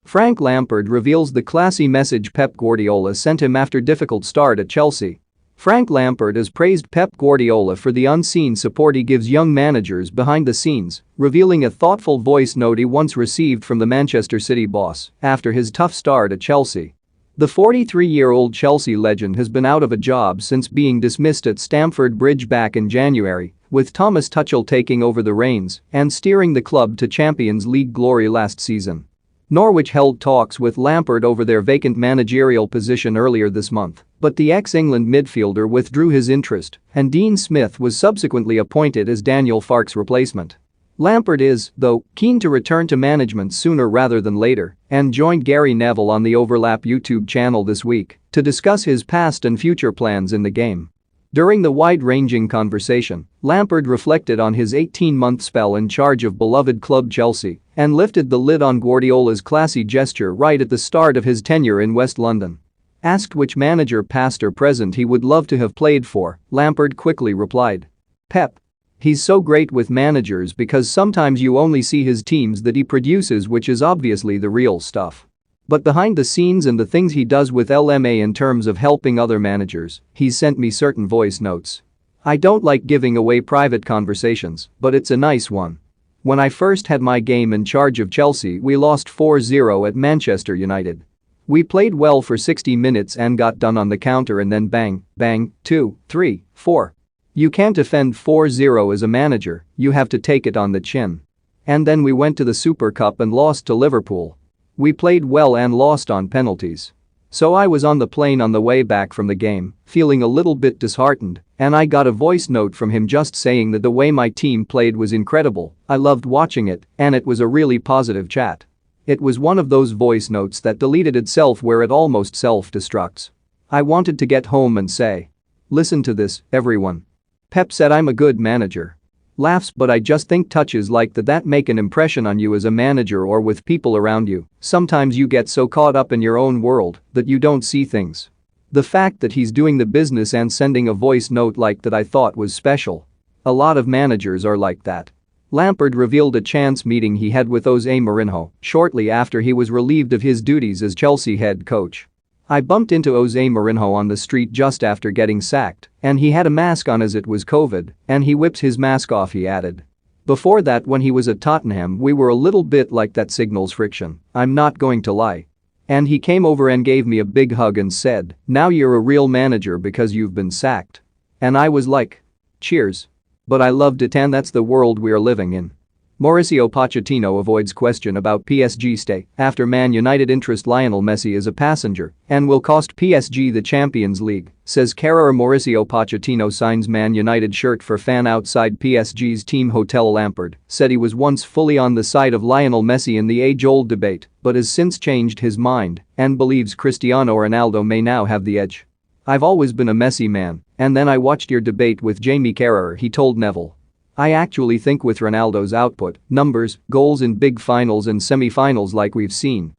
Frank Lampard reveals the classy message Pep Guardiola sent him after difficult start at Chelsea. Frank Lampard has praised Pep Guardiola for the unseen support he gives young managers behind the scenes, revealing a thoughtful voice note he once received from the Manchester City boss after his tough start at Chelsea. The 43-year-old Chelsea legend has been out of a job since being dismissed at Stamford Bridge back in January, with Thomas Tuchel taking over the reins and steering the club to Champions League glory last season. Norwich held talks with Lampard over their vacant managerial position earlier this month, but the ex-England midfielder withdrew his interest and Dean Smith was subsequently appointed as Daniel Farke's replacement. Lampard is, though, keen to return to management sooner rather than later and joined Gary Neville on the Overlap YouTube channel this week to discuss his past and future plans in the game. During the wide-ranging conversation, Lampard reflected on his 18-month spell in charge of beloved club Chelsea and lifted the lid on Guardiola's classy gesture right at the start of his tenure in West London. Asked which manager past or present he would love to have played for, Lampard quickly replied, "Pep. He's so great with managers because sometimes you only see his teams that he produces, which is obviously the real stuff. But behind the scenes and the things he does with LMA in terms of helping other managers, he's sent me certain voice notes. I don't like giving away private conversations, but it's a nice one. When I first had my game in charge of Chelsea, we lost 4-0 at Manchester United. We played well for 60 minutes and got done on the counter and then bang, bang, 2, 3, 4. You can't defend 4-0 as a manager, you have to take it on the chin. And then we went to the Super Cup and lost to Liverpool. We played well and lost on penalties. So I was on the plane on the way back from the game, feeling a little bit disheartened, and I got a voice note from him just saying that the way my team played was incredible, I loved watching it, and it was a really positive chat. It was one of those voice notes that deleted itself where it almost self-destructs. I wanted to get home and say, listen to this, everyone. Pep said I'm a good manager. Laughs, but I just think touches like that make an impression on you as a manager or with people around you. Sometimes you get so caught up in your own world that you don't see things. The fact that he's doing the business and sending a voice note like that I thought was special. A lot of managers are like that." Lampard revealed a chance meeting he had with Jose Mourinho shortly after he was relieved of his duties as Chelsea head coach. "I bumped into Jose Mourinho on the street just after getting sacked, and he had a mask on as it was COVID, and he whips his mask off," he added. "Before that, when he was at Tottenham, we were a little bit like that, signals friction, I'm not going to lie. And he came over and gave me a big hug and said, 'Now you're a real manager because you've been sacked.' And I was like, cheers. But I loved it, and that's the world we're living in." Mauricio Pochettino avoids question about PSG stay after Man United interest Lionel Messi as a passenger and will cost PSG the Champions League, says carer Mauricio Pochettino signs Man United shirt for fan outside PSG's team hotel. Lampard said he was once fully on the side of Lionel Messi in the age-old debate but has since changed his mind and believes Cristiano Ronaldo may now have the edge. "I've always been a Messi man, and then I watched your debate with Jamie Carragher," he told Neville. "I actually think with Ronaldo's output, numbers, goals in big finals and semi-finals like we've seen,